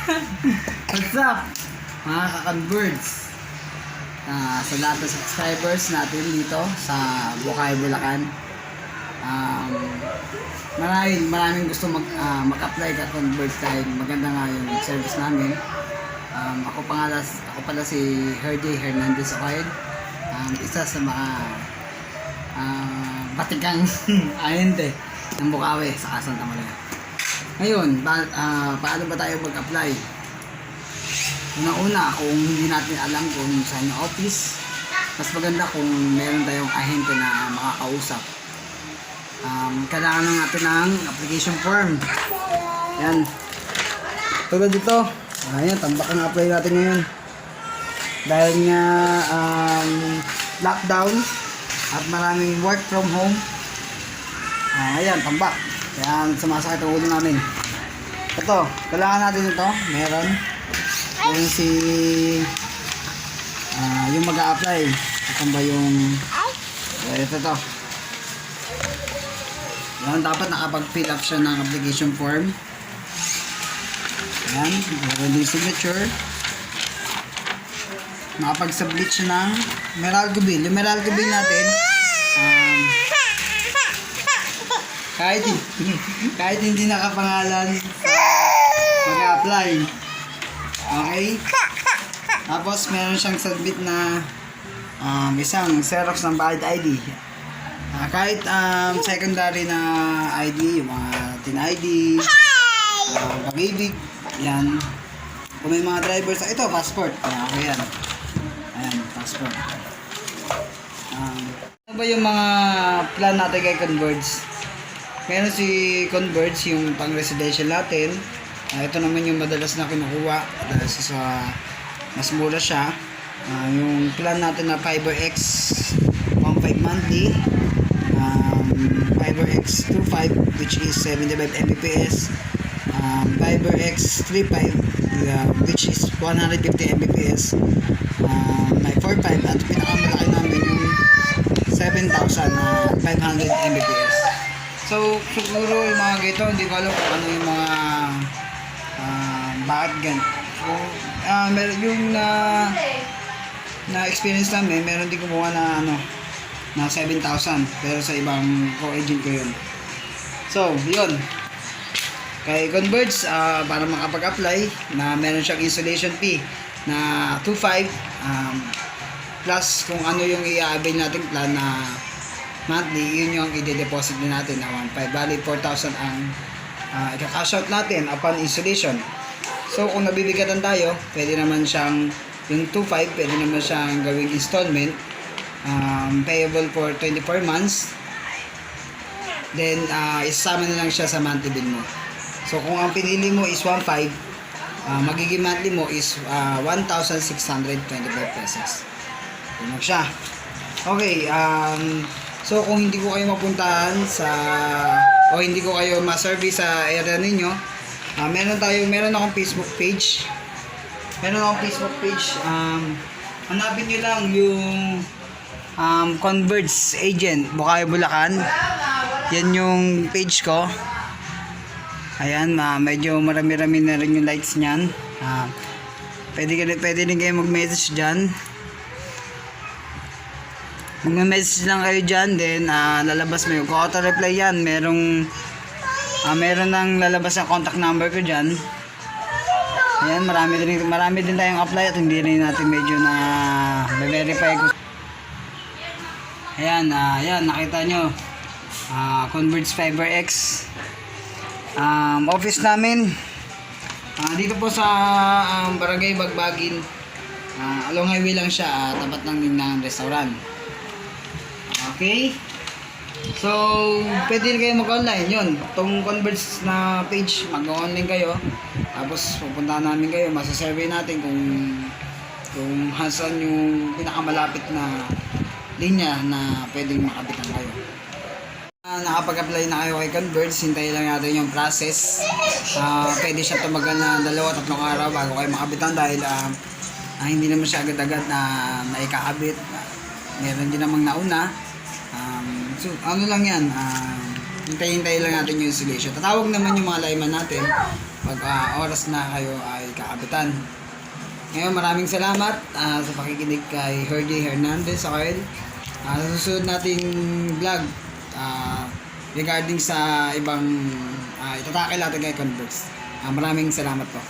What's up, mga ka-converts? Sa lahat ng subscribers natin dito sa Bukay, Bulacan. Maraming gusto mag-apply ka-converts dahil maganda nga yung service namin. Ako pala si Herdy Hernandez Ocaid. Isa sa mga batikang ahente ng Bukawi sa Santa Maria. Ngayon, paano ba tayo mag-apply? Una-una, kung hindi natin alam kung saan yung office, mas maganda kung meron tayong ahente na makakausap. Kailangan natin ng application form. Yan. Tulad dito. Ayan, tambak ang apply natin ngayon. Dahil nga lockdown at maraming work from home. Ayan, tambak. Kaya sumasakit ang ulo namin. Ito, kailangan natin ito. Meron si yung mag-a-apply. Ito ba yung ito to. Yan, dapat nakapag-fill up siya ng application form. Yan, meron din signature. Nakapag-submit siya ng Meralco bill. Yung Meralco bill natin kahit hindi nakapangalan sa mag-a-apply. Okay? Tapos meron siyang submit na isang Xerox ng valid ID. Kahit secondary na ID, yung mga tin ID, pag-ibig, yan. Kung may mga drivers, ito, passport. Okay yan. Ayan, passport. Ano ba yung mga plan natin kay Converge? Meron si Converge, yung pang-residential natin. Ito naman yung madalas na kinukuha dahil sa mas mura siya. Yung plan natin na FiberX 1.5 monthly, FiberX 2.5 which is 75 Mbps, FiberX 3.5 which is 150 Mbps, may 4.5 at pinakamalaki namin yung 7,500 Mbps. So siguro yung mga gito, hindi ko alam kung ano yung mga bakit ganun. So, meron yung na experience namin, meron din kumuha na na 7,000 pero sa ibang co-agent ko yun. So, yun. Kay Converge, para makapag-apply, na meron siyang installation fee na 2,500 plus kung ano yung i-avail natin plan na monthly, yun yung i-deposit din natin na 1,500. Bali, 4,000 ang i-cash out natin upon installation. So, kung nabibigatan tayo, pwede naman siyang, yung 2.5, pwede naman siyang gawing installment, payable for 24 months. Then, isasama na lang siya sa monthly bill mo. So, kung ang pinili mo is 1.5, magiging monthly mo is 1,625 pesos. Yun siya. Okay, so kung hindi ko kayo mapuntahan o hindi ko kayo ma-service sa area ninyo, meron akong Facebook page. Hanapin nyo lang yung Converge Agent Bukay, Bulacan. Yan yung page ko. Ayan, medyo marami-rami na rin yung likes niyan. Pwede din kayo mag-message dyan. Mag-message lang kayo dyan, then lalabas mo yung auto-reply yan. Meron nang lalabas ang contact number ko dyan. Ayan, marami din tayong apply at hindi rin natin medyo na verify ko. Ayan, nakita nyo. Converge FiberX. Office namin. Dito po sa Barangay Bagbagin. Along highway lang siya, tapat lang din ng restaurant. Okay? So, pwede rin kayo mag-online yun. Itong Converge na page, mag-online kayo. Tapos, pupuntahan namin kayo. Masasurvey natin kung saan yung pinakamalapit na linya na pwedeng makabitan kayo. Nakapag-apply na kayo kay Converge, hintayin lang natin yung process. Pwede siya tumagal na 2-3 araw bago kayo makabitan dahil hindi naman siya agad-agad na naikakabit. Meron din namang nauna. So, ano lang yan, hintay-hintay lang natin yung installation. Tatawag naman yung mga layman natin pag oras na kayo ay kakapitan. Ngayon, maraming salamat sa pakikinig kay Jorge Hernandez Oil. Sa susunod nating vlog regarding sa ibang itatakil natin kay Converse. Maraming salamat po.